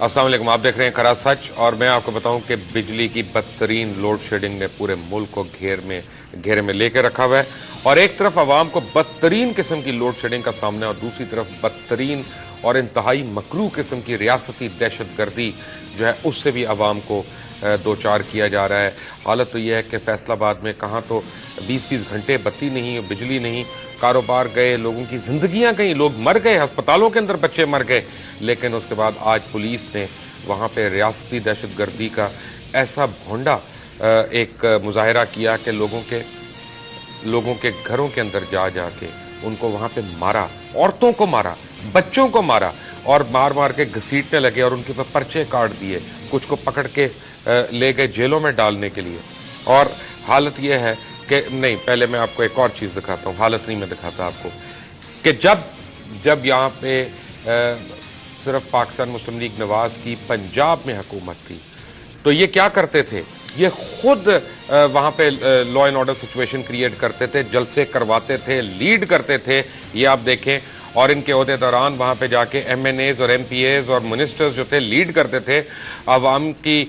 السلام علیکم، آپ دیکھ رہے ہیں کڑا سچ، اور میں آپ کو بتاؤں کہ بجلی کی بدترین لوڈ شیڈنگ نے پورے ملک کو گھیرے میں لے کے رکھا ہوا ہے، اور ایک طرف عوام کو بدترین قسم کی لوڈ شیڈنگ کا سامنا ہے، اور دوسری طرف بدترین اور انتہائی مکروہ قسم کی ریاستی دہشت گردی جو ہے اس سے بھی عوام کو دوچار کیا جا رہا ہے۔ حالت تو یہ ہے کہ فیصل آباد میں کہاں تو 20 گھنٹے بتی نہیں، بجلی نہیں، کاروبار گئے، لوگوں کی زندگیاں گئیں، لوگ مر گئے، ہسپتالوں کے اندر بچے مر گئے، لیکن اس کے بعد آج پولیس نے وہاں پہ ریاستی دہشت گردی کا ایسا بھونڈا ایک مظاہرہ کیا کہ لوگوں کے گھروں کے اندر جا کے ان کو وہاں پہ مارا، عورتوں کو مارا، بچوں کو مارا، اور مار کے گھسیٹنے لگے اور ان کے اوپر پرچے کاٹ دیے، کچھ کو پکڑ کے لے گئے جیلوں میں ڈالنے کے لیے۔ اور حالت یہ ہے کہ نہیں، پہلے میں آپ کو ایک اور چیز دکھاتا ہوں، حالت نہیں میں دکھاتا آپ کو، کہ جب یہاں پہ صرف پاکستان مسلم لیگ نواز کی پنجاب میں حکومت تھی تو یہ کیا کرتے تھے، یہ خود وہاں پہ law and order situation create کرتے تھے، جلسے کرواتے تھے، لیڈ کرتے تھے، یہ آپ دیکھیں، اور ان کے عہدے دوران وہاں پہ جا کے ایم این ایز اور ایم پی ایز اور منسٹرز جو تھے لیڈ کرتے تھے، عوام کی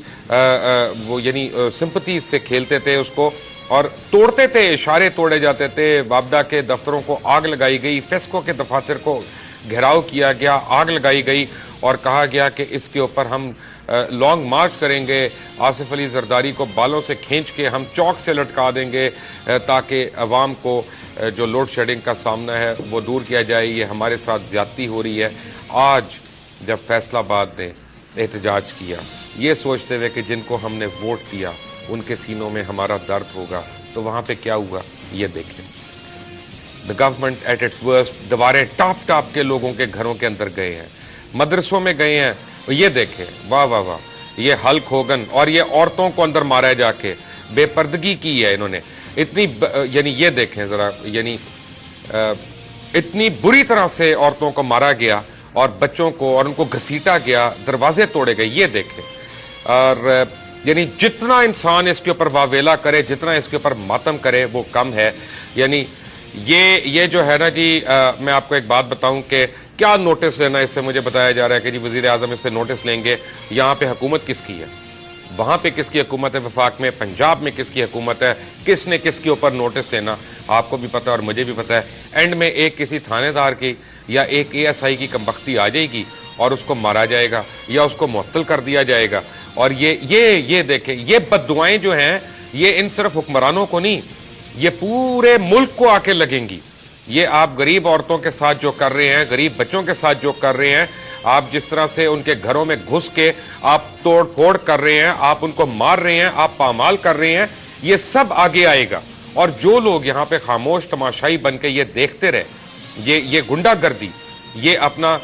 وہ یعنی سمپتیز سے کھیلتے تھے اس کو، اور توڑتے تھے، اشارے توڑے جاتے تھے، وابڈا کے دفتروں کو آگ لگائی گئی، فیسکو کے دفاتر کو گھیراؤ کیا گیا، آگ لگائی گئی، اور کہا گیا کہ اس کے اوپر ہم لانگ مارچ کریں گے، آصف علی زرداری کو بالوں سے کھینچ کے ہم چوک سے لٹکا دیں گے تاکہ عوام کو جو لوڈ شیڈنگ کا سامنا ہے وہ دور کیا جائے، یہ ہمارے ساتھ زیادتی ہو رہی ہے۔ آج جب فیصل آباد نے احتجاج کیا یہ سوچتے ہوئے کہ جن کو ہم نے ووٹ دیا ان کے سینوں میں ہمارا درد ہوگا، تو وہاں پہ کیا ہوا یہ دیکھیں۔ The government at its worst، دیواریں ٹاپ کے لوگوں کے گھروں کے اندر گئے ہیں، مدرسوں میں گئے ہیں، یہ دیکھیں، واہ واہ واہ، یہ ہلک ہوگن، اور یہ عورتوں کو اندر مارا جا کے، بے پردگی کی ہے انہوں نے، اتنی یعنی یہ دیکھیں ذرا، یعنی اتنی بری طرح سے عورتوں کو مارا گیا اور بچوں کو، اور ان کو گھسیٹا گیا، دروازے توڑے گئے، یہ دیکھیں۔ اور یعنی جتنا انسان اس کے اوپر واویلا کرے، جتنا اس کے اوپر ماتم کرے وہ کم ہے۔ یعنی یہ جو ہے نا جی، میں آپ کو ایک بات بتاؤں کہ کیا نوٹس لینا، اس سے مجھے بتایا جا رہا ہے کہ جی وزیر اعظم اس پہ نوٹس لیں گے، یہاں پہ حکومت کس کی ہے، وہاں پہ کس کی حکومت ہے، وفاق میں، پنجاب میں کس کی حکومت ہے، کس نے کس کے اوپر نوٹس لینا، آپ کو بھی پتہ ہے اور مجھے بھی پتہ ہے۔ اینڈ میں ایک کسی تھانے دار کی یا ایک اے ایس آئی کی کمبختی آ جائے گی اور اس کو مارا جائے گا یا اس کو معطل کر دیا جائے گا، اور یہ دیکھیں، یہ بد دعائیں جو ہیں یہ ان صرف حکمرانوں کو نہیں، یہ پورے ملک کو آ کے لگیں گی۔ یہ آپ غریب عورتوں کے ساتھ جو کر رہے ہیں، غریب بچوں کے ساتھ جو کر رہے ہیں، آپ جس طرح سے ان کے گھروں میں گھس کے آپ توڑ پھوڑ کر رہے ہیں، آپ ان کو مار رہے ہیں، آپ پامال کر رہے ہیں، یہ سب آگے آئے گا۔ اور جو لوگ یہاں پہ خاموش تماشائی بن کے یہ دیکھتے رہے، یہ گنڈا گردی، یہ اپنا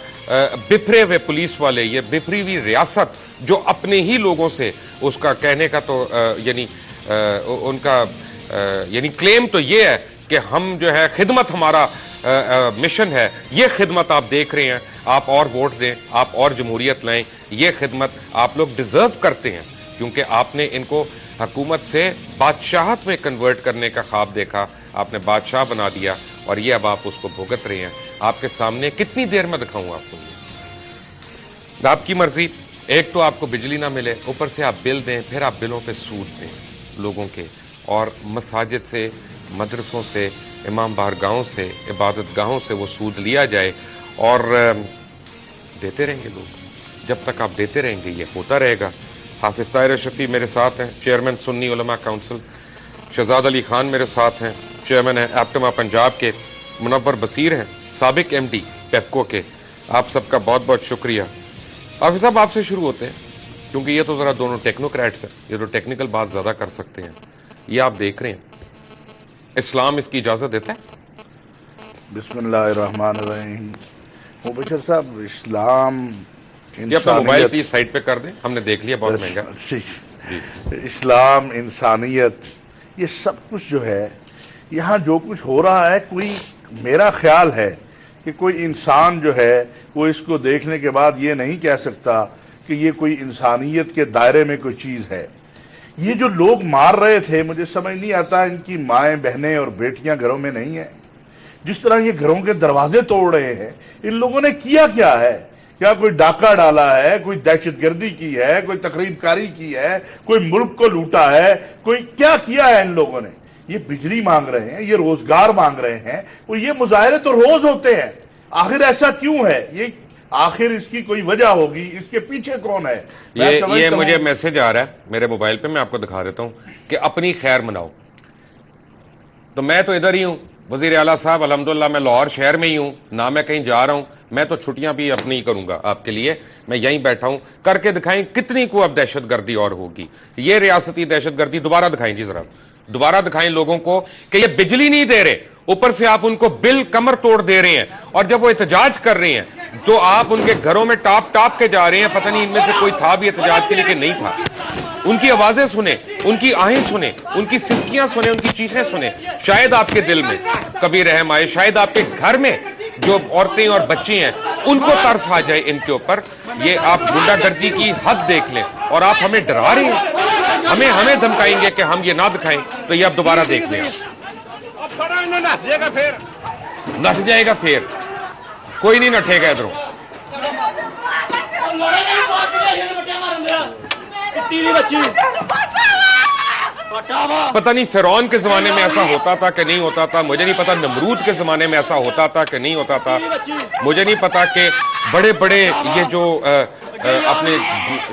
بپھرے ہوئے پولیس والے، یہ بپھری ہوئی ریاست جو اپنے ہی لوگوں سے، اس کا کہنے کا تو یعنی ان کا یعنی کلیم تو یہ ہے کہ ہم جو ہے خدمت ہمارا مشن ہے، یہ خدمت آپ دیکھ رہے ہیں، آپ اور ووٹ دیں، آپ اور جمہوریت لائیں، یہ خدمت آپ لوگ ڈیزرو کرتے ہیں، کیونکہ آپ نے ان کو حکومت سے بادشاہت میں کنورٹ کرنے کا خواب دیکھا، آپ نے بادشاہ بنا دیا، اور یہ اب آپ اس کو بھگت رہے ہیں۔ آپ کے سامنے کتنی دیر میں دکھاؤں آپ کو، یہ آپ کی مرضی، ایک تو آپ کو بجلی نہ ملے، اوپر سے آپ بل دیں، پھر آپ بلوں پہ سود دیں لوگوں کے، اور مساجد سے، مدرسوں سے، امام بارگاہوں سے، عبادت گاہوں سے وہ سود لیا جائے، اور دیتے رہیں گے لوگ، جب تک آپ دیتے رہیں گے یہ ہوتا رہے گا۔ حافظ طاہر شفیع میرے ساتھ ہیں، چیئرمین سنی علماء کونسل، شہزاد علی خان میرے ساتھ ہیں، چیئرمین ہیں ایپٹما پنجاب کے، منور بصیر ہیں، سابق ایم ڈی پیپکو کے، آپ سب کا بہت بہت شکریہ۔ حافظ صاحب آپ سے شروع ہوتے ہیں، کیونکہ یہ تو ذرا دونوں ٹیکنوکریٹس ہیں، یہ تو ٹیکنیکل بات زیادہ کر سکتے ہیں۔ یہ آپ دیکھ رہے ہیں، اسلام اس کی اجازت دیتا ہے؟ بسم اللہ الرحمن الرحیم۔ مبشر صاحب، اسلام یہ اپنا موبائل پلیز سائٹ پہ کر دیں، ہم نے دیکھ لیا، بہت مہنگا جی۔ اسلام، انسانیت، یہ سب کچھ جو ہے یہاں جو کچھ ہو رہا ہے، کوئی میرا خیال ہے کہ کوئی انسان جو ہے وہ اس کو دیکھنے کے بعد یہ نہیں کہہ سکتا کہ یہ کوئی انسانیت کے دائرے میں کوئی چیز ہے۔ یہ جو لوگ مار رہے تھے، مجھے سمجھ نہیں آتا ان کی مائیں بہنیں اور بیٹیاں گھروں میں نہیں ہیں، جس طرح یہ گھروں کے دروازے توڑ رہے ہیں، ان لوگوں نے کیا کیا ہے کیا کوئی ڈاکہ ڈالا ہے, کوئی دہشت گردی کی ہے, کوئی تخریب کاری کی ہے, کوئی ملک کو لوٹا ہے, کوئی کیا کیا ہے ان لوگوں نے؟ یہ بجلی مانگ رہے ہیں, یہ روزگار مانگ رہے ہیں, وہ یہ مظاہرے تو روز ہوتے ہیں. آخر ایسا کیوں ہے؟ یہ آخر اس کی کوئی وجہ ہوگی, اس کے پیچھے کون ہے؟ یہ مجھے میسج آ رہا ہے میرے موبائل پہ, میں آپ کو دکھا دیتا ہوں کہ اپنی خیر مناؤ. تو میں تو ادھر ہی ہوں وزیر اعلیٰ صاحب, الحمدللہ میں لاہور شہر میں ہی ہوں, نہ میں کہیں جا رہا ہوں. میں تو چھٹیاں بھی اپنی ہی کروں گا آپ کے لیے, میں یہیں بیٹھا ہوں. کر کے دکھائیں کتنی کو اب دہشت گردی اور ہوگی. یہ ریاستی دہشت گردی دوبارہ دکھائیں جی, ذرا دوبارہ دکھائیں لوگوں کو کہ یہ بجلی نہیں دے رہے, اوپر سے آپ ان کو بل کمر توڑ دے رہے ہیں. اور جب وہ احتجاج کر رہے ہیں تو آپ ان کے گھروں میں ٹاپ کے جا رہے ہیں. پتہ نہیں ان میں سے کوئی تھا بھی احتجاج کے لیے کہ نہیں تھا. ان کی آوازیں سنیں, ان کی آہیں سنیں, ان کی سسکیاں سنیں, ان کی چیخیں سنیں. شاید آپ کے دل میں کبھی رحم آئے, شاید آپ کے گھر میں جو عورتیں اور بچے ہیں ان کو ترس آ جائے ان کے اوپر. یہ آپ غنڈہ گردی کی حد دیکھ لیں, اور آپ ہمیں ڈرا رہے ہیں, ہمیں دھمکائیں گے کہ ہم یہ نہ دکھائیں. تو یہ اب دوبارہ دیکھ لیں, نٹ جائے گا پھر. کوئی نہیں نٹے گا ادھروں. پتہ نہیں فرعون کے زمانے میں ایسا ہوتا تھا کہ نہیں ہوتا تھا, مجھے نہیں پتا نمرود کے زمانے میں ایسا ہوتا تھا کہ نہیں ہوتا تھا, مجھے نہیں پتا کہ بڑے بڑے یہ جو اپنے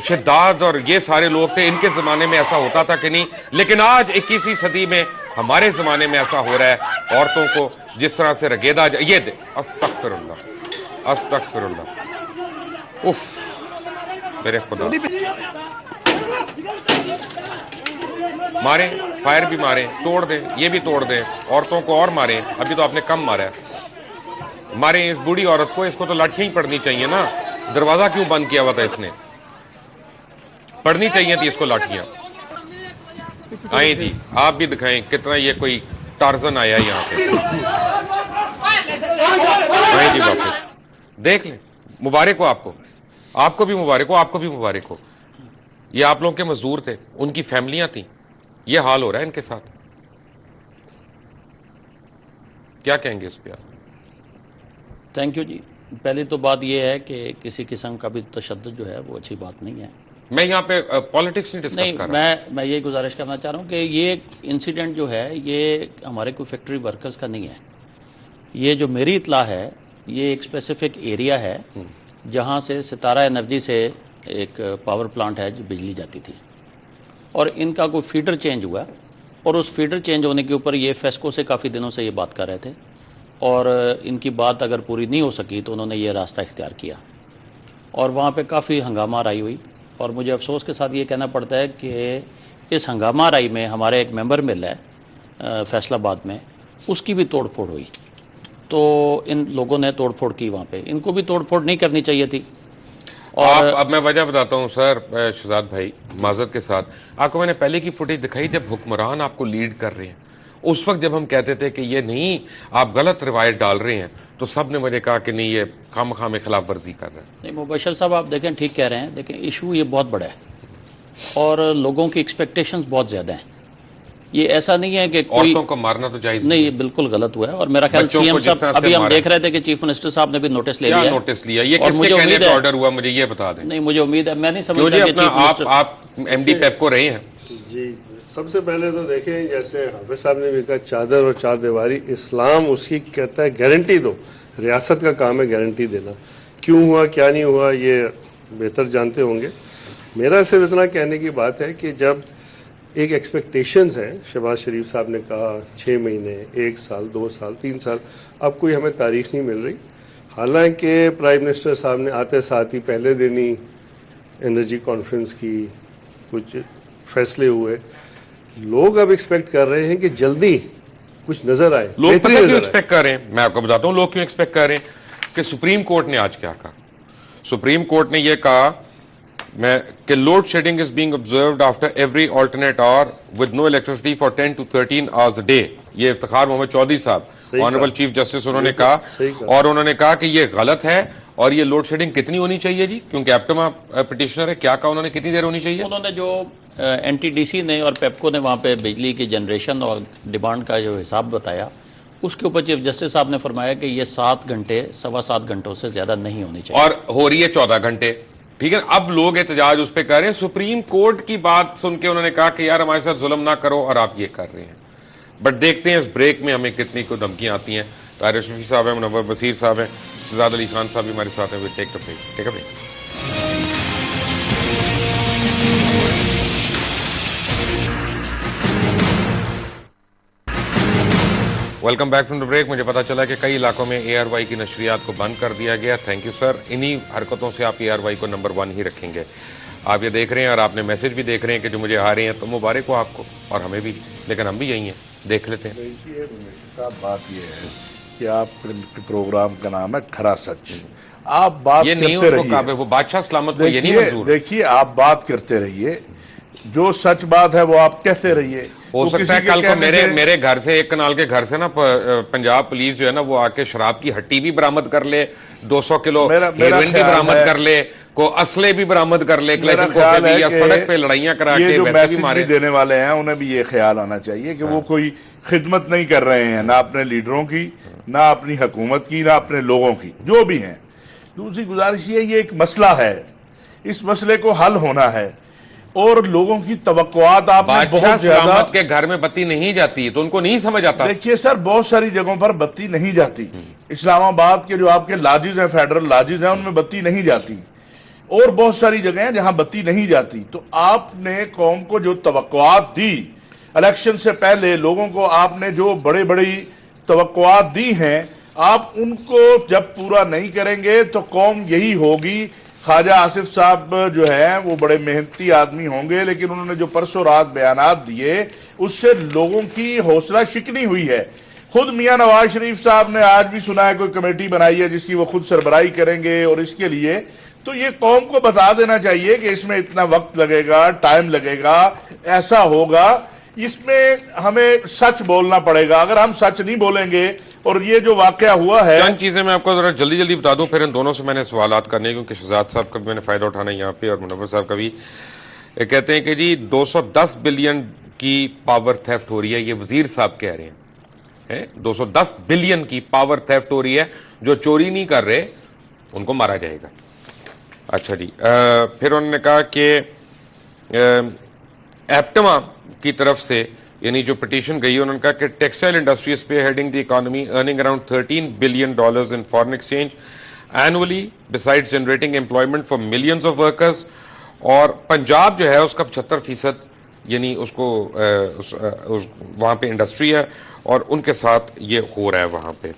شداد اور یہ سارے لوگ تھے ان کے زمانے میں ایسا ہوتا تھا کہ نہیں. لیکن آج 21ویں صدی میں ہمارے زمانے میں ایسا ہو رہا ہے, عورتوں کو جس طرح سے رگیدا. یہ استغفر اللہ, استغفر اللہ. اف میرے خدا. ماریں, فائر بھی ماریں, توڑ دیں, یہ بھی توڑ دیں, عورتوں کو اور ماریں. ابھی تو آپ نے کم مارا ہے. ماریں اس بوڑھی عورت کو, اس کو تو لاٹھیاں ہی پڑنی چاہیے نا. دروازہ کیوں بند کیا ہوا تھا اس نے؟ پڑنی چاہیے تھی اس کو لاٹھیاں. آئی تھی, آپ بھی دکھائیں کتنا یہ کوئی ٹارزن آیا یہاں پہ. آئی تھی واپس, دیکھ لیں. مبارک ہو آپ کو, آپ کو بھی مبارک ہو, آپ کو بھی مبارک ہو. یہ آپ لوگوں کے مزدور تھے, ان کی فیملیاں تھیں, یہ حال ہو رہا ہے ان کے ساتھ. کیا کہیں گے اس پہ آپ؟ تھینک یو جی. پہلی تو بات یہ ہے کہ کسی قسم کا بھی تشدد جو ہے وہ اچھی بات نہیں ہے. میں یہاں پہ پالیٹکس نہیں ڈسکس کر رہا. میں یہ گزارش کرنا چاہ رہا ہوں کہ یہ انسیڈنٹ جو ہے یہ ہمارے کوئی فیکٹری ورکرز کا نہیں ہے. یہ جو میری اطلاع ہے یہ ایک اسپیسیفک ایریا ہے جہاں سے ستارہ انرجی سے ایک پاور پلانٹ ہے جو بجلی جاتی تھی, اور ان کا کوئی فیڈر چینج ہوا, اور اس فیڈر چینج ہونے کے اوپر یہ فیسکو سے کافی دنوں سے یہ بات کر رہے تھے, اور ان کی بات اگر پوری نہیں ہو سکی تو انہوں نے یہ راستہ اختیار کیا, اور وہاں پہ کافی ہنگامہ آرائی ہوئی. اور مجھے افسوس کے ساتھ یہ کہنا پڑتا ہے کہ اس ہنگامہ آرائی میں ہمارے ایک ممبر مل ہے فیصل آباد میں, اس کی بھی توڑ پھوڑ ہوئی. تو ان لوگوں نے توڑ پھوڑ کی وہاں پہ, ان کو بھی توڑ پھوڑ نہیں کرنی چاہیے تھی. اور اب میں وجہ بتاتا ہوں سر شہزاد بھائی, معذرت کے ساتھ. آپ کو میں نے پہلے کی فوٹیج دکھائی جب حکمران آپ کو لیڈ کر رہے ہیں, اس وقت جب ہم کہتے تھے کہ یہ نہیں آپ غلط روایت ڈال رہے ہیں, تو سب نے مجھے کہا کہ نہیں یہ خام خام خلاف ورزی کر رہے ہیں. نہیں مبشر صاحب آپ دیکھیں ٹھیک کہہ رہے ہیں, لیکن ایشو یہ بہت بڑا ہے اور لوگوں کی ایکسپیکٹیشنز بہت زیادہ ہیں. یہ ایسا نہیں ہے کہ کوئی عورتوں کو مارنا تو جائز نہیں, یہ بالکل غلط ہوا ہے. اور میرا خیال سی ایم صاحب, ابھی ہم دیکھ رہے تھے کہ چیف منسٹر صاحب نے بھی نوٹس لے لیا. نوٹس لیا, یہ کس کے کہنے پہ آرڈر ہوا مجھے یہ بتا دیں. نہیں مجھے امید ہے, میں نہیں سمجھتا کہ چیف منسٹر. آپ ایم ڈی پیپ کو رہے ہیں. جی سب سے پہلے تو دیکھیں, جیسے حافظ صاحب نے بھی کہا چادر اور چار دیواری, اسلام اس کی کہتا ہے گارنٹی دو. ریاست کا کام ہے گارنٹی دینا. کیوں ہوا کیا نہیں ہوا یہ بہتر جانتے ہوں گے. میرا صرف اتنا کہنے کی بات ہے کہ جب ایک ایکسپیکٹیشنز ہیں, شہباز شریف صاحب نے کہا 6 مہینے, 1 سال, 2 سال, 3 سال, اب کوئی ہمیں تاریخ نہیں مل رہی. حالانکہ پرائم منسٹر صاحب نے آتے ساتھ ہی پہلے دن ہی انرجی کانفرنس کی, کچھ فیصلے ہوئے. لوگ اب ایکسپیکٹ کر رہے ہیں کہ جلدی کچھ نظر آئے. لوگ پتہ کیوں ایکسپیکٹ کر رہے ہیں, میں آپ کو بتاتا ہوں لوگ کیوں ایکسپیکٹ کر رہے ہیں. کہ سپریم کورٹ نے آج کیا کہا. سپریم کورٹ نے یہ کہا کہ load shedding is being observed after every alternate hour with no electricity for 10 to 13 hours a day. یہ افتخار محمد چودھری صاحب آنریبل چیف جسٹس انہوں نے کہا, اور انہوں نے کہا کہ یہ غلط ہے. اور یہ لوڈ شیڈنگ کتنی ہونی چاہیے جی, کیونکہ ایپٹما پٹیشنر ہے, کیا کہا انہوں نے کتنی دیر ہونی چاہیے. انہوں نے جو این ٹی ڈی سی نے اور پیپکو نے وہاں پہ بجلی کی جنریشن اور ڈیمانڈ کا جو حساب بتایا, اس کے اوپر چیف جسٹس صاحب نے فرمایا کہ یہ 7 گھنٹے 7.25 گھنٹوں سے زیادہ نہیں ہونی چاہیے، اور ہو رہی ہے 14 گھنٹے. ٹھیک ہے، اب لوگ احتجاج اس پہ کر رہے ہیں. سپریم کورٹ کی بات سن کے انہوں نے کہا کہ یار ہمارے ساتھ ظلم نہ کرو، اور آپ یہ کر رہے ہیں. بٹ دیکھتے ہیں اس بریک میں ہمیں کتنی کو دھمکیاں آتی ہیں. طاہر اشرفی صاحب ہیں، منور بصیر صاحب ہیں، شہزاد علی خان صاحب بھی ہمارے ساتھ ہیں. Take a break. Welcome back from the break. مجھے پتا چلا کہ کئی علاقوں میں اے آر وائی کی نشریات کو بند کر دیا گیا. Thank you sir. انہی حرکتوں سے آپ اے آر وائی کو نمبر 1 ہی رکھیں گے. آپ یہ دیکھ رہے ہیں اور آپ نے میسج بھی دیکھ رہے ہیں کہ جو مجھے آ رہے ہیں، تو مبارک ہو آپ کو اور ہمیں بھی، لیکن ہم بھی یہی ہیں. دیکھ لیتے ہیں. دیکھیے صاحب، بات یہ ہے کہ آپ کے پروگرام کا نام ہے کھرا سچ. آپ بات یہ نہیں کرتے ان کو رہیے. کعبے، وہ بادشاہ سلامت کو یہ نہیں منظور. دیکھیے آپ بات کرتے رہیے، جو سچ بات ہے وہ آپ کہتے رہیے. ہو سکتا ہے کل کو میرے گھر سے، ایک کنال کے گھر سے نا پنجاب پولیس جو ہے نا وہ آ کے شراب کی ہٹی بھی برامد کر لے، 200 کلو ہیروئن بھی برامد کر لے، کو اسلحے بھی برامد کر لے، یا سڑک پہ لڑائیاں کرا کے جو ویسے بھی میسج مارے. دینے والے ہیں انہیں بھی یہ خیال آنا چاہیے کہ وہ کوئی خدمت نہیں کر رہے ہیں، نہ اپنے لیڈروں کی، نہ اپنی حکومت کی، نہ اپنے لوگوں کی، جو بھی ہیں. دوسری گزارش یہ ایک مسئلہ ہے، اس مسئلے کو حل ہونا ہے، اور لوگوں کی توقعات آپ نے بادشاہ بہت زیادہ. سلامت کے گھر میں بتی نہیں جاتی تو ان کو نہیں سمجھ آتا. دیکھیے سر، بہت ساری جگہوں پر بتی نہیں جاتی. اسلام آباد کے جو آپ کے لاجز ہیں، فیڈرل لاجز ہیں، ان میں بتی نہیں جاتی، اور بہت ساری جگہیں ہیں جہاں بتی نہیں جاتی. تو آپ نے قوم کو جو توقعات دی الیکشن سے پہلے، لوگوں کو آپ نے جو بڑی توقعات دی ہیں، آپ ان کو جب پورا نہیں کریں گے تو قوم یہی ہوگی. خواجہ آصف صاحب جو ہیں وہ بڑے محنتی آدمی ہوں گے، لیکن انہوں نے جو پرسوں رات بیانات دیے اس سے لوگوں کی حوصلہ شکنی ہوئی ہے. خود میاں نواز شریف صاحب نے آج بھی سنا ہے کوئی کمیٹی بنائی ہے جس کی وہ خود سربراہی کریں گے، اور اس کے لیے تو یہ قوم کو بتا دینا چاہیے کہ اس میں اتنا وقت لگے گا، ٹائم لگے گا، ایسا ہوگا. اس میں ہمیں سچ بولنا پڑے گا. اگر ہم سچ نہیں بولیں گے، اور یہ جو واقعہ ہوا ہے، چند چیزیں میں آپ کو ذرا جلدی بتا دوں، پھر ان دونوں سے میں نے سوالات کرنے، کیونکہ شہزاد صاحب کا بھی میں نے فائدہ اٹھانا ہے یہاں پہ، اور منور صاحب کا بھی. کہتے ہیں کہ جی 210 بلین کی پاور تھیفٹ ہو رہی ہے، یہ وزیر صاحب کہہ رہے ہیں. 210 بلین کی پاور تھیفٹ ہو رہی ہے. جو چوری نہیں کر رہے ان کو مارا جائے گا. اچھا جی. پھر انہوں نے کہا کہ ایپٹما کی طرف سے، یعنی جو پٹیشن گئی، انہوں نے کہا کہ textile industry is spearheading the economy, earning around $13 billion in foreign exchange annually, besides generating employment for millions of workers. اور پنجاب جو ہے اس کا 75% یعنی اس کو وہاں پہ انڈسٹری ہے، اور ان کے ساتھ یہ ہو رہا ہے وہاں پہ.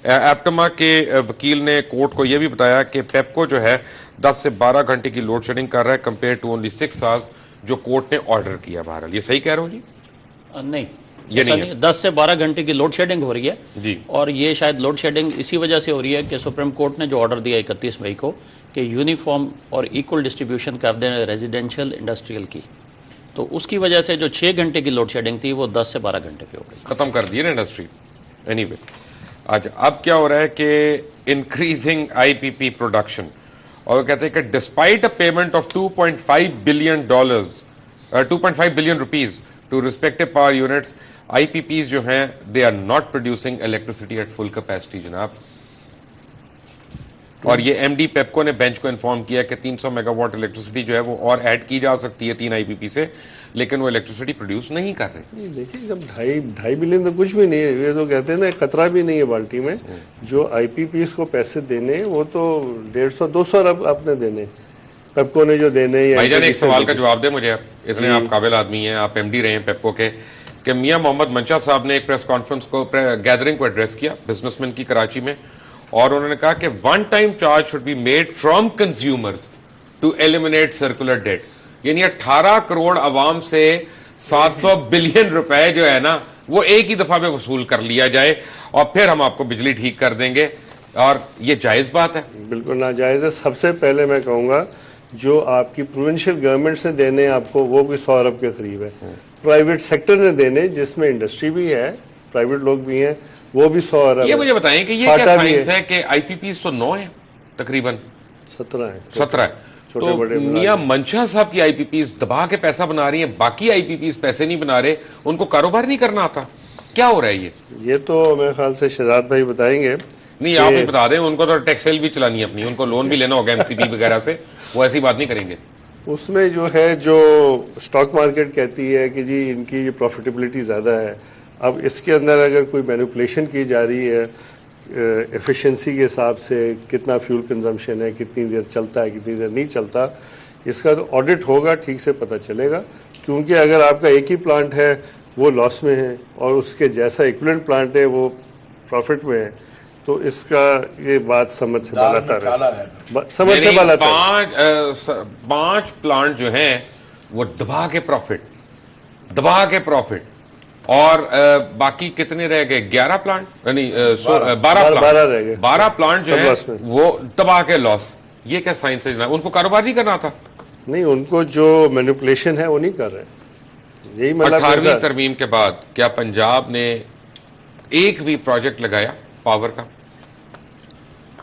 ایپٹما کے وکیل نے کورٹ کو یہ بھی بتایا کہ پیپکو جو ہے 10 سے 12 گھنٹے کی لوڈ شیڈنگ کر رہا ہے کمپیئر ٹو اونلی 6 hours جو کورٹ نے آرڈر کیا. بہرحال یہ صحیح کہہ رہا ہوں جی؟ نہیں، یہ نہیں ہے. 10 سے 12 گھنٹے کی لوڈ شیڈنگ ہو رہی ہے جی. اور یہ شاید لوڈ شیڈنگ اسی وجہ سے ہو رہی ہے کہ سپریم کورٹ نے جو آرڈر دیا 31 مئی کو کہ یونیفارم اور ایکول ڈسٹریبیوشن کر دیں ریزیڈینشیل انڈسٹریل کی، تو اس کی وجہ سے جو 6 گھنٹے کی لوڈ شیڈنگ تھی وہ 10 سے 12 گھنٹے پہ ہو گئی. ختم کر دی نا انڈسٹری. اینی وے، آج اب کیا ہو رہا ہے کہ انکریزنگ آئی پی پی پروڈکشن، اور وہ کہتے ہیں کہ despite a payment of $2.5 billion rupees to respective power units, I P Ps جو ہیں they are not producing electricity at full capacity. جناب، اور یہ ایم ڈی پیپکو نے بینچ کو انفارم کیا کہ 300 میگا واٹ الیکٹریسٹی جو ہے وہ اور ایڈ کی جا سکتی ہے 3 آئی پی پی سے، لیکن وہ الیکٹریسٹی پروڈیوس نہیں کر رہے. دیکھیے جب 2.5 بلین تو کچھ بھی نہیں ہے. یہ تو کہتے ہیں نا خطرہ بھی نہیں ہے بالٹی میں. جو آئی پی پیز کو پیسے دینے وہ تو 150-200 ارب آپ نے دینے، پیپکو نے جو دینے. بھائی جان ایک سوال کا جواب دیں مجھے، اتنے آپ قابل آدمی ہیں، آپ ایم ڈی رہے ہیں پیپکو کے، کہ میاں محمد منشا صاحب نے ایک پریس کانفرنس کو گیدرنگ کو ایڈریس کیا بزنس مین کی کراچی میں، اور انہوں نے کہا کہ one time charge should be made from consumers to eliminate circular debt. یعنی 18 کروڑ عوام سے 700 بلین روپے جو ہے نا وہ ایک ہی دفعہ میں وصول کر لیا جائے، اور پھر ہم آپ کو بجلی ٹھیک کر دیں گے. اور یہ جائز بات ہے؟ بالکل ناجائز ہے. سب سے پہلے میں کہوں گا جو آپ کی پروونشل گورنمنٹس نے دینے آپ کو وہ کوئی 100 ارب کے قریب ہے. پرائیویٹ سیکٹر نے دینے جس میں انڈسٹری بھی ہے، پرائیویٹ لوگ بھی ہیں، وہ بھی 100 ارب. یہ مجھے بتائیں کہ یہ کیا سائنس ہے کہ آئی پی پیز تو 9 ہیں تقریباً 17 ہے. تو میاں منشا صاحب کی آئی پی پیز دبا کے پیسہ بنا رہی ہیں، باقی آئی پی پیز پیسے نہیں بنا رہے، ان کو کاروبار نہیں کرنا آتا. کیا ہو رہا ہے یہ تو میرے خیال سے شہزاد بھائی بتائیں گے. نہیں آپ ہی بتا دیں, ان کو تو ٹیکسیل بھی چلانی ہے اپنی, ان کو لون بھی لینا ہوگا ایم سی پی وغیرہ سے, وہ ایسی بات نہیں کریں گے. اس میں جو ہے جو اسٹاک مارکیٹ کہتی ہے کہ جی ان کی پروفیٹیبلٹی زیادہ ہے, اب اس کے اندر اگر کوئی مینوپولیشن کی جا رہی ہے ایفیشنسی کے حساب سے, کتنا فیول کنزمپشن ہے, کتنی دیر چلتا ہے, کتنی دیر نہیں چلتا, اس کا تو آڈٹ ہوگا, ٹھیک سے پتہ چلے گا. کیونکہ اگر آپ کا ایک ہی پلانٹ ہے وہ لاس میں ہے اور اس کے جیسا ایکویلنٹ پلانٹ ہے وہ پروفٹ میں ہے, تو اس کا یہ بات سمجھ سے بالا تر ہے, سمجھ سے بالا تر. 5 پلانٹ جو ہیں وہ دبا کے پروفٹ, اور باقی کتنے رہ گئے, 11 پلانٹ یعنی 12 پلانٹ جو ہیں وہ دبا کے لاس. یہ کیا سائنس ہے جناب, ان کو کاروبار نہیں کرنا تھا؟ نہیں, ان کو جو مینوپولیشن ہے وہ نہیں کر رہے. یہی مطلب 18ویں ترمیم کے بعد کیا پنجاب نے ایک بھی پروجیکٹ لگایا پاور کا؟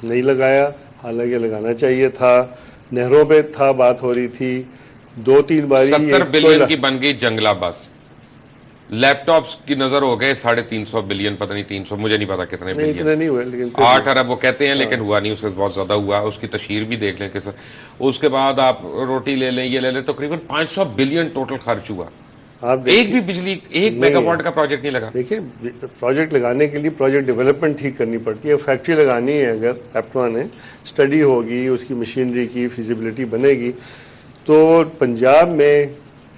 نہیں لگایا, حالانکہ لگانا چاہیے تھا. نہروں پہ تھا بات ہو رہی تھی 2-3 باری. 70 بلین کی بن گئی جنگلہ بس. لیپ ٹاپس کی نظر ہو گئے 350 بلین, پتہ نہیں 300, مجھے نہیں پتا کتنے نہیں, اتنے بلین, نہیں ہوئے, لیکن 8 ارب وہ کہتے ہیں, لیکن ہوا نہیں, اس سے بہت زیادہ ہوا. اس کی تشہیر بھی دیکھ لیں کس. اس کے بعد آپ روٹی لے لیں, یہ لے لیں, تقریباً 500 بلین ٹوٹل خرچ ہوا. آپ ایک بھی بجلی 1 میگا واٹ کا پروجیکٹ نہیں لگا. دیکھیں, پروجیکٹ لگانے کے لیے پروجیکٹ ڈیولپمنٹ ٹھیک کرنی پڑتی ہے. فیکٹری لگانی ہے اگر ایپٹوا نے, اسٹڈی ہوگی, اس کی مشینری کی فیزیبلٹی بنے گی. تو پنجاب میں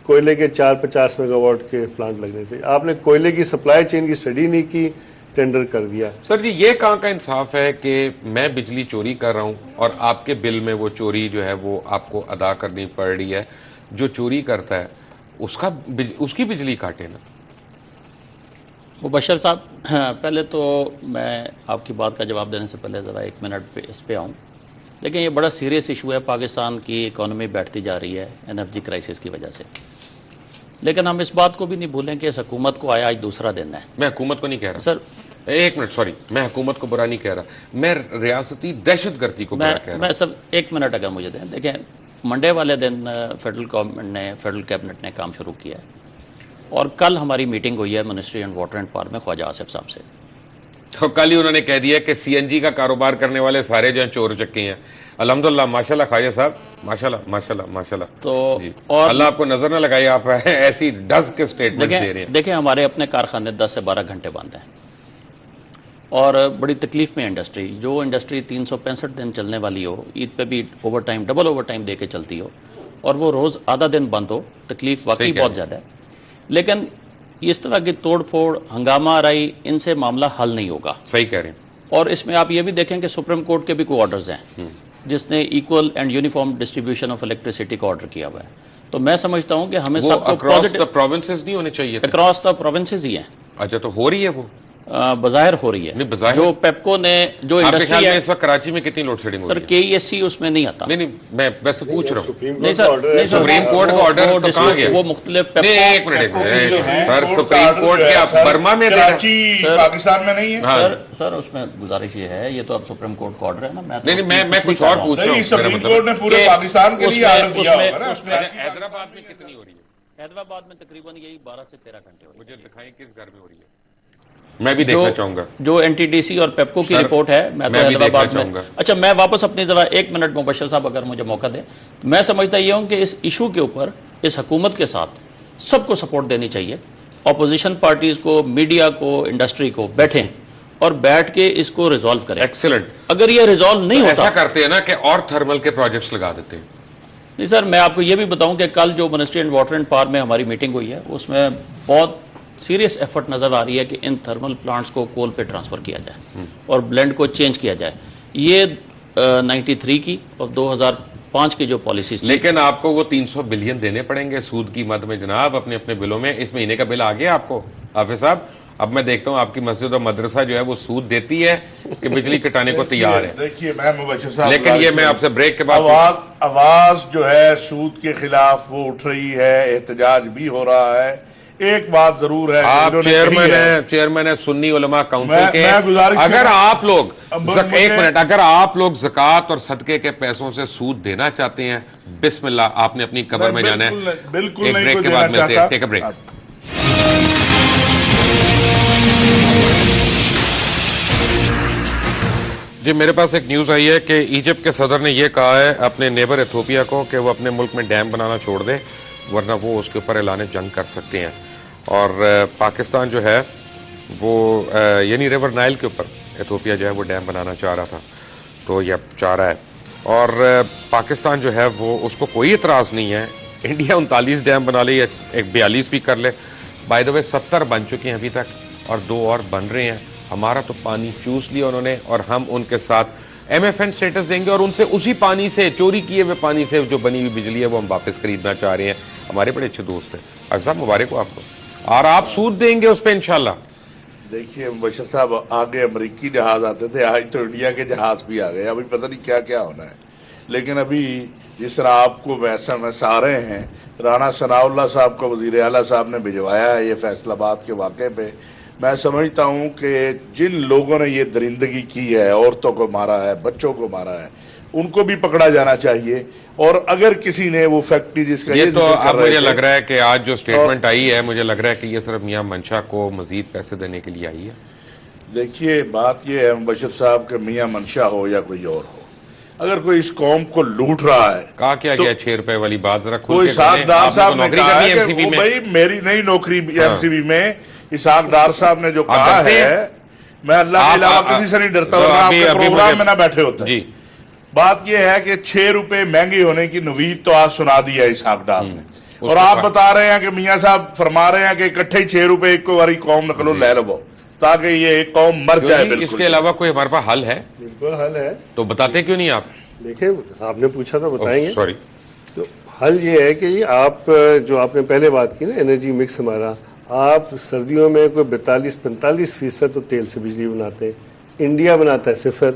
کوئلے کے 450 میگا واٹ کے پلانٹ لگنے تھے. آپ نے کوئلے کی سپلائی چین کی اسٹڈی نہیں کی, ٹینڈر کر دیا. سر جی یہ کہاں کا انصاف ہے کہ میں بجلی چوری کر رہا ہوں اور آپ کے بل میں وہ چوری جو ہے وہ آپ کو ادا کرنی پڑ رہی ہے. جو چوری کرتا ہے اس کی بجلی کاٹے نا. مبشر صاحب, پہلے تو میں آپ کی بات کا جواب دینے سے پہلے ذرا 1 منٹ پہ اس پہ آؤں. لیکن یہ بڑا سیریس ایشو ہے, پاکستان کی اکانومی بیٹھتی جا رہی ہے NFG کرائسس کی وجہ سے. لیکن ہم اس بات کو بھی نہیں بھولیں کہ اس حکومت کو آج دوسرا دن ہے. میں حکومت کو نہیں کہہ رہا سر, 1 منٹ, سوری, میں حکومت کو برا نہیں کہہ رہا, میں ریاستی دہشت گردی کو برا کہہ رہا. میں سب 1 منٹ اگر مجھے دیں. دیکھیں, منڈے والے دن فیڈرل کیبنٹ نے کام شروع کیا ہے, اور کل ہماری میٹنگ ہوئی ہے ministry and water and power میں خواجہ آصف صاحب سے. تو کل ہی انہوں نے کہہ دیا کہ CNG کا کاروبار کرنے والے سارے جو ہیں چور چکے ہیں. الحمدللہ, ماشاءاللہ خواجہ صاحب, ماشاءاللہ. تو اور اللہ آپ کو نظر نہ لگائے, آپ ایسی ڈز کے سٹیٹمنٹس دے رہے ہیں. دیکھیں, ہمارے اپنے کارخانے 10 سے 12 گھنٹے بند ہیں, اور بڑی تکلیف میں انڈسٹری. جو انڈسٹری 365 دن چلنے والی ہو, عید پہ بھی overtime, double overtime دے کے چلتی ہو, اور وہ روز آدھا دن بند ہو, تکلیف واقعی بہت زیادہ ہے. لیکن اس طرح کی توڑ پھوڑ, ہنگامہ آرائی, ان سے معاملہ حل نہیں ہوگا. صحیح کہہ رہے ہیں. اور اس میں آپ یہ بھی دیکھیں کہ سپریم کورٹ کے بھی کوئی آرڈرز ہیں جس نے equal and uniform distribution of electricity کا آرڈر کیا ہوا ہے. تو میں سمجھتا ہوں کہ ہمیں سب کو اکراس دا پروونسز نہیں ہونے چاہیے. اکراس دا پروونسز ہی ہیں. اچھا, تو ہو رہی ہے وہ بظاہر ہو رہی ہے. جو پیپکو نے جو انڈسٹری ہے, اس وقت کراچی میں کتنی لوڈ شیڈنگ ہو رہی ہے؟ سر KESC اس میں نہیں آتا. نہیں, میں ویسے پوچھ رہا ہوں. نہیں سر, سپریم کورٹ کا آرڈر تو کہاں گیا؟ وہ مختلف ایک منٹ, سر سپریم کورٹ کے برما میں پاکستان میں نہیں ہے. سر اس میں گزارش یہ ہے, یہ تو اب سپریم کورٹ کا آرڈر ہے نا. نہیں, میں کچھ اور پوچھ رہا ہوں. سپریم کورٹ نے پورے پاکستان کے لیے آرڈر دیا ہوگا نا. حیدرآباد میں کتنی ہو رہی ہے؟ حیدرآباد میں تقریباً یہی 12 سے 13 گھنٹے ہو رہی ہے. مجھے دکھائیں کس گھر میں ہو رہی ہے, میں بھی دیکھنا چاہوں گا. جو NTDC اور پیپکو کی رپورٹ ہے, میں تو حیدرآباد میں. اچھا, میں واپس اپنی ذرا 1 منٹ مبشر صاحب اگر مجھے موقع دیں. میں سمجھتا یہ ہوں کہ اس ایشو کے اوپر اس حکومت کے ساتھ سب کو سپورٹ دینی چاہیے. اپوزیشن پارٹیز کو, میڈیا کو, انڈسٹری کو بیٹھیں اور بیٹھ کے اس کو ریزالو کریں. ایکسلنٹ. اگر یہ ریزالو نہیں ہوتا, ایسا کرتے ہیں نا کہ اور تھرمل کے پروجیکٹس لگا دیتے ہیں. نہیں سر, میں آپ کو یہ بھی بتاؤں کہ کل جو ministry and water and power میں ہماری میٹنگ ہوئی ہے, اس میں بہت سیریس ایفرٹ نظر آ رہی ہے کہ ان تھرمل پلانٹس کو کول پہ ٹرانسفر کیا جائے اور بلینڈ کو چینج کیا جائے. یہ 93 کی اور 2005 کی جو پالیسیز. لیکن آپ کو وہ 300 بلین دینے پڑیں گے سود کی مد میں جناب, اپنے اپنے بلوں میں. اس مہینے کا بل آ گیا آپ کو حافظ صاحب. اب میں دیکھتا ہوں آپ کی مسجد اور مدرسہ جو ہے وہ سود دیتی ہے کہ بجلی کٹانے کو تیار ہے. دیکھیے میں مبشر صاحب, لیکن یہ میں آپ سے بریک کے بعد, آواز جو ہے سود کے خلاف وہ اٹھ رہی ہے, احتجاج بھی ہو رہا ہے. ایک بات ضرور ہے, آپ چیئرمین ہے سنی علماء کونسل کے. اگر آپ لوگ 1 منٹ, اگر آپ لوگ زکوٰۃ اور صدقے کے پیسوں سے سود دینا چاہتے ہیں, بسم اللہ, آپ نے اپنی قبر میں جانا ہے. بالکل ایک بریک کے بعد ملتے ہیں. Take a break. جی میرے پاس ایک نیوز آئی ہے کہ ایجپٹ کے صدر نے یہ کہا ہے اپنے نیبر ایتھوپیا کو کہ وہ اپنے ملک میں ڈیم بنانا چھوڑ دے ورنہ وہ اس کے اوپر اعلان جنگ کر سکتے ہیں. اور پاکستان جو ہے وہ یعنی ریور نائل کے اوپر ایتھوپیا جو ہے وہ ڈیم بنانا چاہ رہا تھا تو یہ چاہ رہا ہے. اور پاکستان جو ہے وہ اس کو کوئی اعتراض نہیں ہے. انڈیا 39 ڈیم بنا لے یا 42 بھی کر لے. بائی دا وے 70 بن چکے ہیں ابھی تک اور 2 اور بن رہے ہیں. ہمارا تو پانی چوس لیا انہوں نے اور ہم ان کے ساتھ ایم ایف این سٹیٹس دیں گے اور ان سے اسی پانی سے چوری کیے ہوئے پانی سے جو بنی ہوئی بجلی ہے وہ ہم واپس خریدنا چاہ رہے ہیں. ہمارے بڑے اچھے دوست ہیں. ڈاکٹر صاحب مبارک ہو آپ کو اور آپ سود دیں گے اس پہ انشاءاللہ. دیکھیے مبشر صاحب آگے امریکی جہاز آتے تھے آج تو انڈیا کے جہاز بھی آ گئے. ابھی پتہ نہیں کیا کیا ہونا ہے. لیکن ابھی جس طرح آپ کو SMS آ رہے ہیں رانا ثناء اللہ صاحب کو وزیر اعلیٰ صاحب نے بھجوایا ہے یہ فیصل آباد کے واقعے پہ. میں سمجھتا ہوں کہ جن لوگوں نے یہ درندگی کی ہے عورتوں کو مارا ہے بچوں کو مارا ہے ان کو بھی پکڑا جانا چاہیے. اور اگر کسی نے وہ فیکٹری جس کا یہ تو اب مجھے لگ رہا ہے کہ آج جو سٹیٹمنٹ آئی ہے مجھے لگ رہا ہے کہ یہ صرف میاں منشا کو مزید پیسے دینے کے لیے آئی ہے. دیکھیے بات یہ ہے مبشر صاحب کہ میاں منشا ہو یا کوئی اور ہو اگر کوئی اس قوم کو لوٹ رہا ہے کہا کیا گیا 6 روپے والی بات ذرا کھول کوئی کے اسحاق ڈار صاحب نے کہا ہے کہ میں بھائی میری نئی نوکری MCB میں اسحاق ڈار صاحب نے جو کہا ہے میں اللہ کے علاوہ کسی سے نہیں ڈرتا ہوں آپ کے پروگرام میں نہ بیٹھے ہوتے ہیں. بات یہ ہے کہ 6 روپے مہنگی ہونے کی نوید تو آج سنا دی ہے اسحاق ڈار نے اور آپ بتا رہے ہیں کہ میاں صاحب فرما رہے ہیں کہ اکٹھے 6 روپے ایک کو واری قوم نقلو لے لو تاکہ یہ ایک قوم مر جائے. اس کے علاوہ کوئی ہمارے پاس حل ہے؟ بالکل حل ہے. تو بتاتے کیوں نہیں آپ؟ دیکھیں آپ نے پوچھا تھا بتائیں گے. سوری تو حل یہ ہے کہ یہ آپ جو آپ نے پہلے بات کی نا انرجی مکس ہمارا آپ سردیوں میں کوئی 42-45% تو تیل سے بجلی بناتے ہیں. انڈیا بناتا ہے 0%,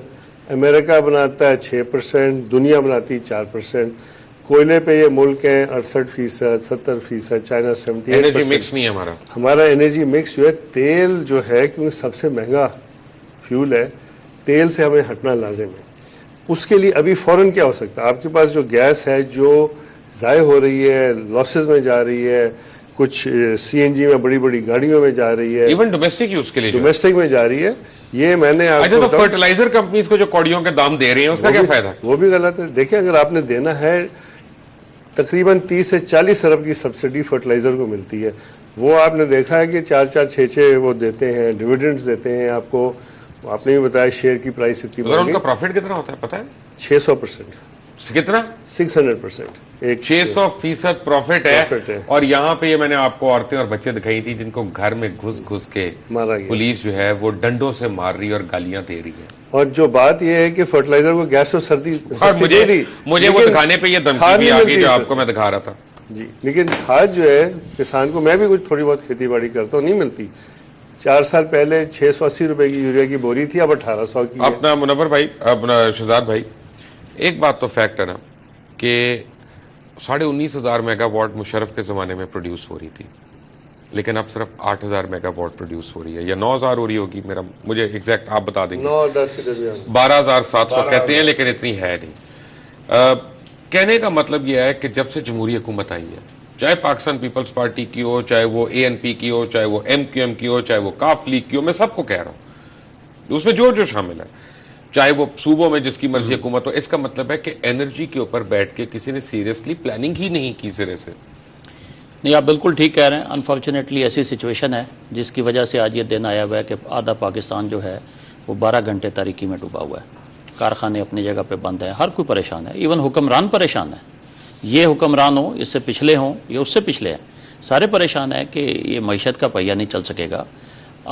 امریکہ بناتا ہے 6%, دنیا بناتی ہے 4%. کوئلے پہ یہ ملک ہیں 68%, 70%, چائنا 78%. انرجی مکس نہیں ہے ہمارا انرجی مکس جو ہے تیل جو ہے کیونکہ سب سے مہنگا فیول ہے تیل سے ہمیں ہٹنا لازم ہے. اس کے لیے ابھی فوراً کیا ہو سکتا ہے؟ آپ کے پاس جو گیس ہے جو ضائع ہو رہی ہے لاسز میں جا رہی ہے کچھ CNG میں بڑی بڑی گاڑیوں میں جا رہی ہے ایون ڈومیسٹک یوز کے لیے ڈومیسٹک میں جا رہی ہے. یہ میں نے اچھا تو فرٹیلائزر کمپنیز کو جو کوڑیوں کے دام دے رہے ہیں اس کا کیا فائدہ؟ وہ بھی غلط ہے. دیکھیں اگر آپ نے دینا ہے تقریباً 30 سے 40 ارب کی سبسڈی فرٹیلائزر کو ملتی ہے. وہ آپ نے دیکھا ہے کہ 4-4, 6-6 وہ دیتے ہیں ڈویڈنڈز دیتے ہیں آپ کو. آپ نے بھی بتایا شیئر کی پرائس اتنی ان کا پروفٹ کتنا ہوتا ہے پتہ ہے؟ 600%. کتنا؟ 600%. 600% پروفٹ ہے. اور یہاں پہ یہ میں نے آپ کو عورتیں اور بچے دکھائی تھی جن کو گھر میں گھس گھس کے پولیس جو ہے وہ ڈنڈوں سے مار رہی اور گالیاں دے رہی ہے. اور جو بات یہ ہے کہ فرٹیلائزر کو گیس اور سردی مجھے وہ دکھانے پہ یہ دھمکی بھی آ گئی جو آپ کو میں دکھا رہا تھا. جی لیکن کھاد جو ہے کسان کو میں بھی کچھ تھوڑی بہت کھیتی باڑی کرتا ہوں نہیں ملتی. 4 سال پہلے 680 روپے کی یوریا کی بوری تھی اب 1800 کی. اپنا منور بھائی اپنا شہزاد بھائی ایک بات تو فیکٹ ہے نا کہ 19,500 میگا واٹ مشرف کے زمانے میں پروڈیوس ہو رہی تھی لیکن اب صرف 8,000 میگا واٹ پروڈیوس ہو رہی ہے یا 9,000 ہو رہی ہوگی. مجھے ایگزیکٹ آپ بتا دیں گے. 9 اور 10 کے درمیان 12,700 کہتے ہیں لیکن اتنی ہے نہیں. کہنے کا مطلب یہ ہے کہ جب سے جمہوری حکومت آئی ہے چاہے پاکستان پیپلز پارٹی کی ہو چاہے وہ ANP کی ہو چاہے وہ MQM کی ہو چاہے وہ کاف لیگ کی ہو میں سب کو کہہ رہا ہوں اس میں جو شامل ہے چاہے وہ صوبوں میں جس کی مرضی حکومت ہو اس کا مطلب ہے کہ انرجی کے اوپر بیٹھ کے کسی نے سیریسلی پلاننگ ہی نہیں کی سرے سے. نہیں آپ بالکل ٹھیک کہہ رہے ہیں. انفارچونیٹلی ایسی سچویشن ہے جس کی وجہ سے آج یہ دن آیا ہوا ہے کہ آدھا پاکستان جو ہے وہ 12 گھنٹے تاریکی میں ڈوبا ہوا ہے. کارخانے اپنی جگہ پہ بند ہیں. ہر کوئی پریشان ہے. ایون حکمران پریشان ہے. یہ حکمران ہوں اس سے پچھلے ہوں یا اس سے پچھلے ہیں سارے پریشان ہیں کہ یہ معیشت کا پہیہ نہیں چل سکے گا.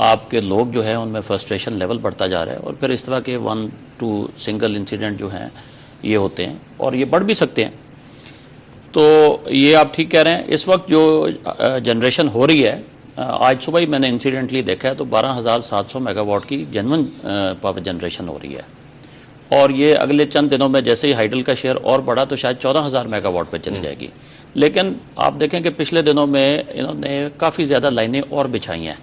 آپ کے لوگ جو ہیں ان میں فرسٹریشن لیول بڑھتا جا رہا ہے اور پھر اس طرح کے 1-2 سنگل انسیڈنٹ جو ہیں یہ ہوتے ہیں اور یہ بڑھ بھی سکتے ہیں. تو یہ آپ ٹھیک کہہ رہے ہیں. اس وقت جو جنریشن ہو رہی ہے آج صبح ہی میں نے انسیڈنٹلی دیکھا ہے تو 12,700 میگا واٹ کی جنون پاور جنریشن ہو رہی ہے اور یہ اگلے چند دنوں میں جیسے ہی ہائیڈل کا شیئر اور بڑھا تو شاید 14,000 میگا واٹ پہ چلی جائے گی. لیکن آپ دیکھیں کہ پچھلے دنوں میں انہوں نے کافی زیادہ لائنیں اور بچھائی ہیں.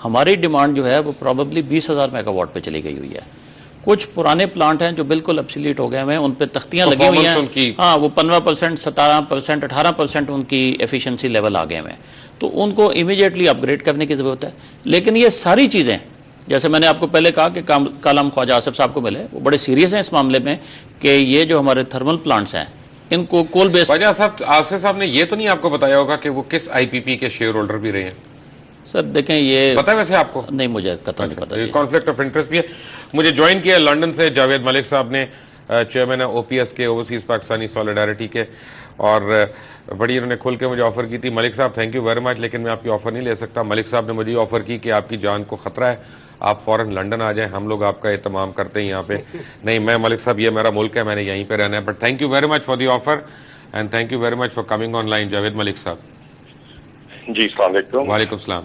ہماری ڈیمانڈ جو ہے وہ پروبیبلی 20,000 میگا واٹ پہ چلی گئی ہوئی ہے. کچھ پرانے پلانٹ ہیں جو بالکل ابسلیٹ ہو گئے ہیں ان پہ تختیاں لگی ہوئی ہیں. ہاں وہ 15%, 17%, 18% ان کی ایفیشنسی لیول آ گئے ہیں. تو ان کو امیڈیٹلی اپ گریڈ کرنے کی ضرورت ہے. لیکن یہ ساری چیزیں جیسے میں نے آپ کو پہلے کہا کہ کل ہم خواجہ آصف صاحب کو ملے, وہ بڑے سیریس ہیں اس معاملے میں کہ یہ جو ہمارے تھرمل پلانٹس ہیں ان کو کول بیس. خواجہ صاحب آصف صاحب نے یہ تو نہیں آپ کو بتایا ہوگا کہ وہ کس آئی پی پی کے شیئر ہولڈر بھی رہے ہیں؟ سر دیکھیں یہ پتا ہے ویسے آپ کو؟ نہیں, مجھے قطعا نہیں پتا. کانفلکٹ آف انٹرسٹ بھی ہے. مجھے جوائن کیا لنڈن سے جاوید ملک صاحب نے, چیئرمین او پی ایس کے, اوورسیز پاکستانی سولیڈیرٹی کے, اور بڑی انہوں نے کھل کے مجھے آفر کی تھی. ملک صاحب تھینک یو ویری مچ, لیکن میں آپ کی آفر نہیں لے سکتا. ملک صاحب نے مجھے آفر کی کہ آپ کی جان کو خطرہ ہے, آپ فوراً لنڈن آ جائیں, ہم لوگ آپ کا اہتمام کرتے ہیں یہاں پہ. نہیں میں ملک صاحب یہ میرا ملک ہے, میں نے یہیں پہ رہنا ہے. But thank you very much for the offer and thank you very much for coming online. Javed Malik صاحب. جی السلام علیکم. وعلیکم السلام.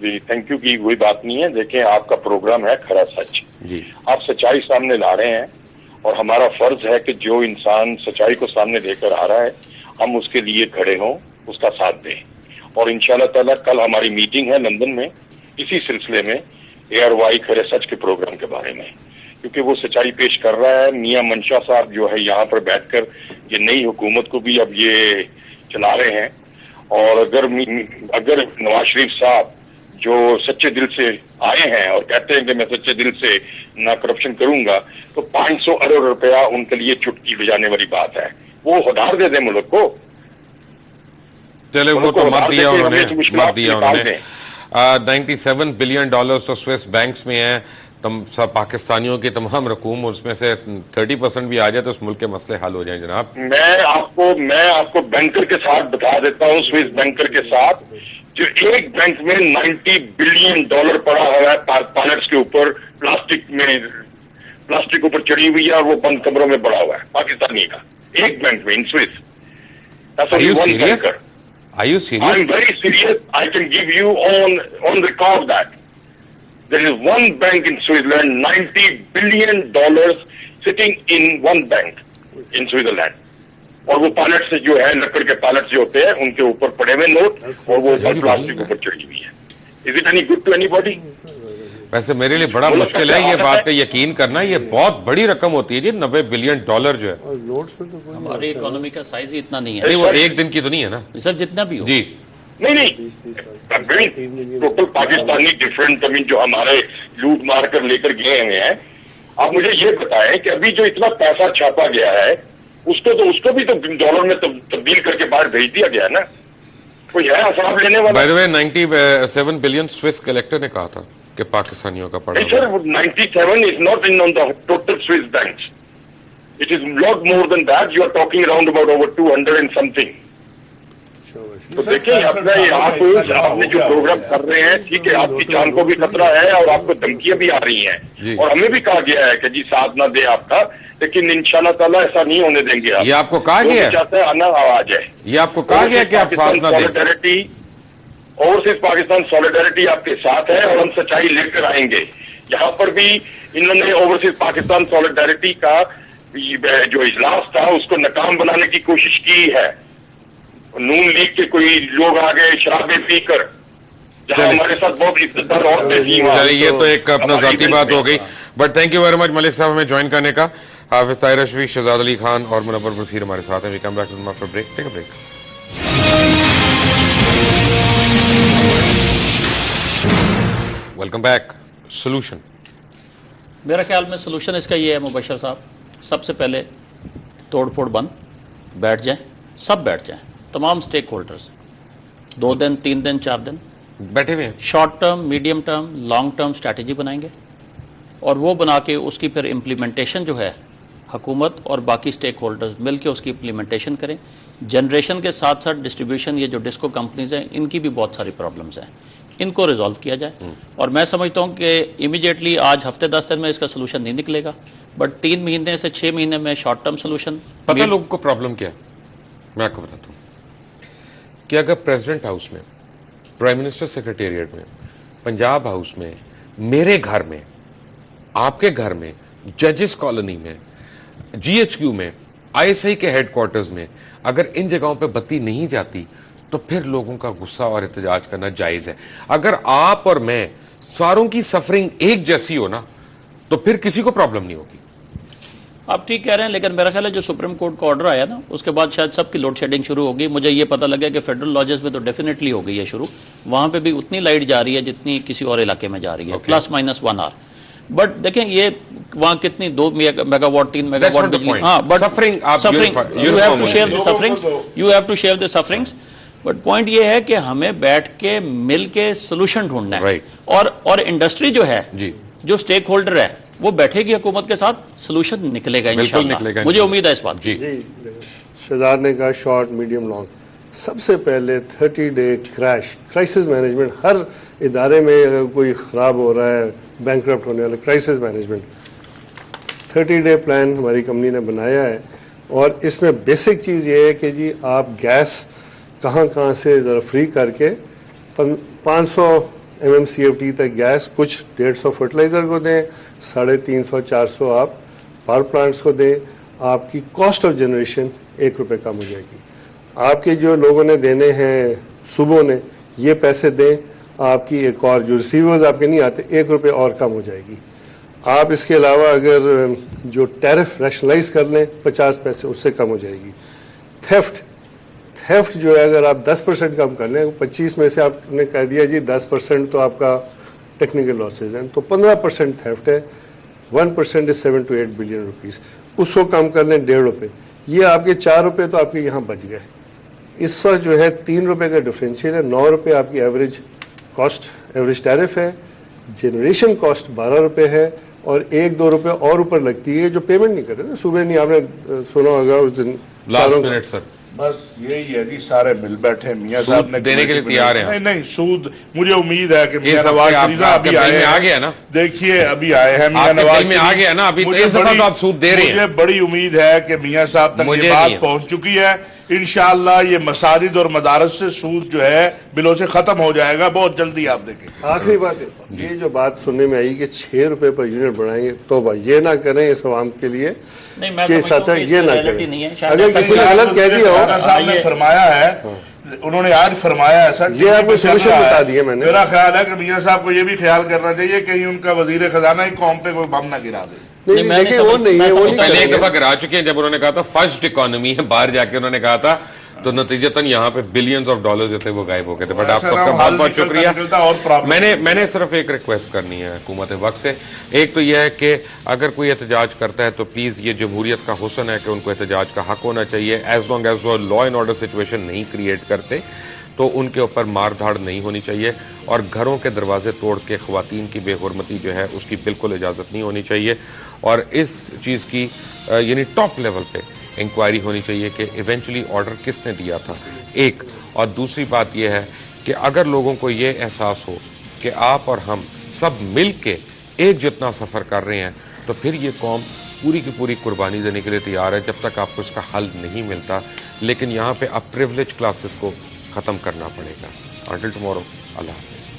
جی تھینک یو کی کوئی بات نہیں ہے. دیکھیں آپ کا پروگرام ہے کھڑا سچ, جی آپ سچائی سامنے لا رہے ہیں اور ہمارا فرض ہے کہ جو انسان سچائی کو سامنے لے کر آ رہا ہے ہم اس کے لیے کھڑے ہوں, اس کا ساتھ دیں. اور انشاءاللہ تعالیٰ کل ہماری میٹنگ ہے لندن میں اسی سلسلے میں ARY کھڑے سچ کے پروگرام کے بارے میں, کیونکہ وہ سچائی پیش کر رہا ہے. میاں منشا صاحب جو ہے یہاں پر بیٹھ کر یہ نئی حکومت کو بھی اب یہ چلا رہے ہیں. اور اگر نواز شریف صاحب جو سچے دل سے آئے ہیں اور کہتے ہیں کہ میں سچے دل سے نہ کرپشن کروں گا, تو 500 ارب روپیہ ان کے لیے چٹکی بجانے والی بات ہے. وہ ہدار دے دیں ملک کو. چلے وہ تو مت دیا انہوں نے, مت دیا انہوں نے. 97 بلین ڈالرز تو سوئس بینکس میں ہیں. سب پاکستانیوں کی تمام رقوم, اس میں سے 30% بھی آ جائے تو اس ملک کے مسئلے حل ہو جائیں جناب. میں آپ کو بینکر کے ساتھ بتا دیتا ہوں, سوئس بینکر کے ساتھ, جو ایک بینک میں 90 بلین ڈالر پڑا ہوا ہے پائلٹس کے اوپر, پلاسٹک اوپر چڑھی ہوئی ہے اور وہ بند کمروں میں پڑا ہوا ہے پاکستانی کا, ایک بینک میں ان Swiss. Are you serious? Are you serious? I'm very serious. I can give you on record that there is one bank in Switzerland, 90 billion dollars sitting in one bank in Switzerland. اور وہ pilot سے جو ہے لکڑ کے pilot جو ہوتے ہیں ان کے اوپر پڑے ہوئے نوٹ اور وہ پلاسٹک اوپر چڑھی ہوئی ہے. Is it any good to anybody? ویسے میرے لیے بڑا مشکل ہے یہ بات پہ یقین کرنا, یہ بہت بڑی رقم ہوتی ہے جی, 90 بلین ڈالر جو ہے. ہماری اکانومی کا سائز ہی اتنا نہیں ہے. نہیں وہ ایک دن کی تو نہیں ہے نا سر, جتنا بھی ہو. جی نہیں ٹوٹل پاکستانی ڈفرینٹ زمین جو ہمارے لوٹ مار کر لے کر گئے ہوئے ہیں. آپ مجھے یہ بتائیں کہ ابھی جو اتنا پیسہ چھاپا گیا ہے اس کو بھی تو ڈالر میں تبدیل کر کے باہر بھیج دیا گیا ہے نا, کوئی ہے حساب لینے والا. By the way 97 billion Swiss collector نے کہا تھا کہ پاکستانیوں کا پڑا. سر 97 is not in on the total Swiss banks. It is lot more than that. You are talking around about over 200 and something. تو دیکھیں آپ نے جو پروگرام کر رہے ہیں ٹھیک ہے, آپ کی جان کو بھی خطرہ ہے اور آپ کو دھمکیاں بھی آ رہی ہیں اور ہمیں بھی کہا گیا ہے کہ جی ساتھ نہ دے آپ کا, لیکن انشاءاللہ تعالیٰ ایسا نہیں ہونے دیں گے. یہ آپ کو کہا گیا چاہتے ہیں آنا آواز ہے, یہ آپ کو کہا گیا کہ آپ ساتھ نہ دیں. اوورسیز پاکستان سولیڈیرٹی آپ کے ساتھ ہے اور ہم سچائی لے کر آئیں گے. یہاں پر بھی انہوں نے اوورسیز پاکستان سولیڈیرٹی کا جو اجلاس تھا اس کو ناکام بنانے کی کوشش کی ہے. نون لیگ کے کوئی لوگ آ گئے شرابیں پی کر, جہاں ہمارے ساتھ بہت عزتدار عورتیں تھیں. یہ تو ایک اپنا ذاتی بات ہو گئی, but thank you very much Malik صاحب ہمیں جوائن کرنے کا. حافظ طاہر اشرفی, شہزاد علی خان اور منور بصیر ہمارے ساتھ ہیں. We come back to after break. Take a break. Welcome back. Solution, میرا خیال میں سولوشن اس کا یہ ہے مبشر صاحب, سب سے پہلے توڑ پھوڑ بند, بیٹھ جائیں, سب بیٹھ جائیں, تمام سٹیک ہولڈرز, 2 دن 3 دن 4 دن بیٹھے ہوئے ہیں, short term, medium term, long term strategy بنائیں گے اور وہ بنا کے اس کی پھر امپلیمنٹیشن جو ہے حکومت اور باقی سٹیک ہولڈرز مل کے اس کی امپلیمنٹیشن کریں. جنریشن کے ساتھ ساتھ ڈسٹریبیوشن, یہ جو ڈسکو کمپنیز ہیں ان کی بھی بہت ساری پرابلمز ہیں, ان کو ریزالو کیا جائے. اور میں سمجھتا ہوں کہ امیڈیٹلی آج ہفتے 10 دن میں اس کا سولوشن نہیں نکلے گا, بٹ 3 مہینے سے 6 مہینے میں شارٹ ٹرم سولوشن. پتہ لوگوں کو پرابلم کیا ہے, میں آپ کو بتاتا ہوں کہ اگر پریزیڈنٹ ہاؤس میں, پرائم منسٹر سیکریٹریٹ میں, پنجاب ہاؤس میں, میرے گھر میں, آپ کے گھر میں, ججز کالونی میں, GHQ میں, ISI کے ہیڈ کوارٹرز میں اگر ان جگہوں پہ بتی نہیں جاتی تو پھر لوگوں کا غصہ اور احتجاج کرنا جائز ہے. اگر آپ اور میں ساروں کی سفرنگ ایک جیسی ہو نا تو پھر کسی کو پرابلم نہیں ہوگی. آپ ٹھیک کہہ رہے ہیں، لیکن میرا خیال ہے جو سپریم کورٹ کا آرڈر آیا نا اس کے بعد شاید سب کی لوڈ شیڈنگ شروع ہوگی. مجھے یہ پتہ لگا کہ فیڈرل لاجز میں تو ڈیفینیٹلی ہو گئی ہے شروع، وہاں پہ بھی اتنی لائٹ جا رہی ہے جتنی کسی اور علاقے میں جا رہی ہے، پلس مائنس 1 آور. بٹ دیکھیں یہ وہاں کتنی 2 میگا واٹ 3 میگا واٹ بجلی. ہاں but you have to share the sufferings, you have to share the sufferings. But point یہ ہے کہ ہمیں بیٹھ کے مل کے سولوشن ڈھونڈنا ہے، اور انڈسٹری جو ہے جو اسٹیک ہولڈر ہے وہ بیٹھے گی حکومت کے ساتھ، سولوشن نکلے گا انشاءاللہ. مجھے امید ہے اس بات. جی شہزاد نے کہا شارٹ میڈیم لانگ. سب سے پہلے 30 ڈے کرائسس مینجمنٹ. ہر ادارے میں اگر کوئی خراب ہو رہا ہے، بینکرپٹ ہونے والا، کرائسس مینجمنٹ 30 ڈے پلان ہماری کمپنی نے بنایا ہے. اور اس میں بیسک چیز یہ ہے کہ جی آپ گیس کہاں سے ذرا فری کر کے 500 MMCFD تک گیس، کچھ 150 فرٹیلائزر کو دیں، 350-400 آپ پاور پلانٹس کو دیں. آپ کی کاسٹ آف جنریشن 1 روپے کم ہو جائے گی. آپ کے جو لوگوں نے دینے ہیں صوبوں نے یہ پیسے دیں، آپ کی ایک اور جو ریسیورز آپ کے نہیں آتے 1 روپے اور کم ہو جائے گی. آپ اس کے علاوہ اگر جو ٹیرف ریشنلائز کر لیں 50 پیسے اس سے کم ہو جائے گی. تھیفٹ جو ہے اگر آپ 10% کم کر لیں، 25 میں سے آپ نے کہہ دیا جی 10% تو آپ کا ٹیکنیکل لاسز ہیں، تو 15% تھیفٹ ہے. 1% is 7 to 8 بلین روپیز. اس کو کم کر لیں 1.5 روپے، یہ آپ کے 4 روپے تو آپ کے یہاں بچ گئے. اس وقت جو ہے 3 روپے کا ڈفرینشیل ہے. 9 روپے آپ کی ایوریج کاسٹ، ایوریج ٹیرف ہے. جنریشن کاسٹ 12 روپے ہے، اور 1-2 روپے اور اوپر لگتی ہے جو پیمنٹ نہیں کر رہے نا. صبح نہیں آپ نے سنا ہوگا اس دن لاسٹ منٹ سر بس یہی ہے جی، سارے مل بیٹھے میاں صاحب نے دینے کے لیے تیار ہیں. نہیں سود، مجھے امید ہے کہ میاں نواز شریف ابھی آ گیا نا. دیکھیے ابھی آئے ہیں میاں نواز میں آ گیا نا. ابھی اس دفعہ تو آپ سود دے رہے ہیں. مجھے بڑی امید ہے کہ میاں صاحب تک یہ بات پہنچ چکی ہے. انشاءاللہ یہ مساجد اور مدارس سے سود جو ہے بلوں سے ختم ہو جائے گا بہت جلدی. آپ دیکھیں آخری بات ہے یہ جو بات سننے میں آئی کہ 6 روپے پر یونٹ بڑھائیں گے، توبہ یہ نہ کریں اس عوام کے لیے کہ سطح یہ نہ کریں. اگر کسی نے غلط کہہ دیا ہو، صاحب نے فرمایا ہے، انہوں نے آج فرمایا ہے سر، یہ آپ کو سولوشن بتا دیا میں نے. میرا خیال ہے کہ میاں صاحب کو یہ بھی خیال کرنا چاہیے کہیں ان کا وزیر خزانہ ہی قوم پہ کوئی بم نہ گرا دے. دیکھیں وہ نہیں پہلے ایک دفعہ گرا چکے ہیں جب انہوں نے کہا تھا فرسٹ اکانومی ہے، باہر جا کے انہوں نے کہا تھا، تو نتیجتاً یہاں پہ بلینز آف ڈالر جو تھے وہ غائب ہو گئے تھے. بٹ آپ سب کا بہت بہت شکریہ. میں نے صرف ایک ریکویسٹ کرنی ہے حکومت وقت سے. ایک تو یہ ہے کہ اگر کوئی احتجاج کرتا ہے تو پلیز یہ جمہوریت کا حسن ہے کہ ان کو احتجاج کا حق ہونا چاہیے. ایز لانگ ایز وہ لا اینڈ آرڈر سچویشن نہیں کریٹ کرتے تو ان کے اوپر مار دھاڑ نہیں ہونی چاہیے، اور گھروں کے دروازے توڑ کے خواتین کی بے حرمتی جو ہے اس کی بالکل اجازت نہیں ہونی چاہیے. اور اس چیز کی یعنی ٹاپ لیول پہ انکوائری ہونی چاہیے کہ ایونچولی آرڈر کس نے دیا تھا. ایک اور دوسری بات یہ ہے کہ اگر لوگوں کو یہ احساس ہو کہ آپ اور ہم سب مل کے ایک جتنا سفر کر رہے ہیں تو پھر یہ قوم پوری کی پوری قربانی دینے کے لیے تیار ہے جب تک آپ کو اس کا حل نہیں ملتا. لیکن یہاں پہ اب پریولیج کلاسز کو ختم کرنا پڑے گا. انٹل ٹمورو، اللہ حافظ.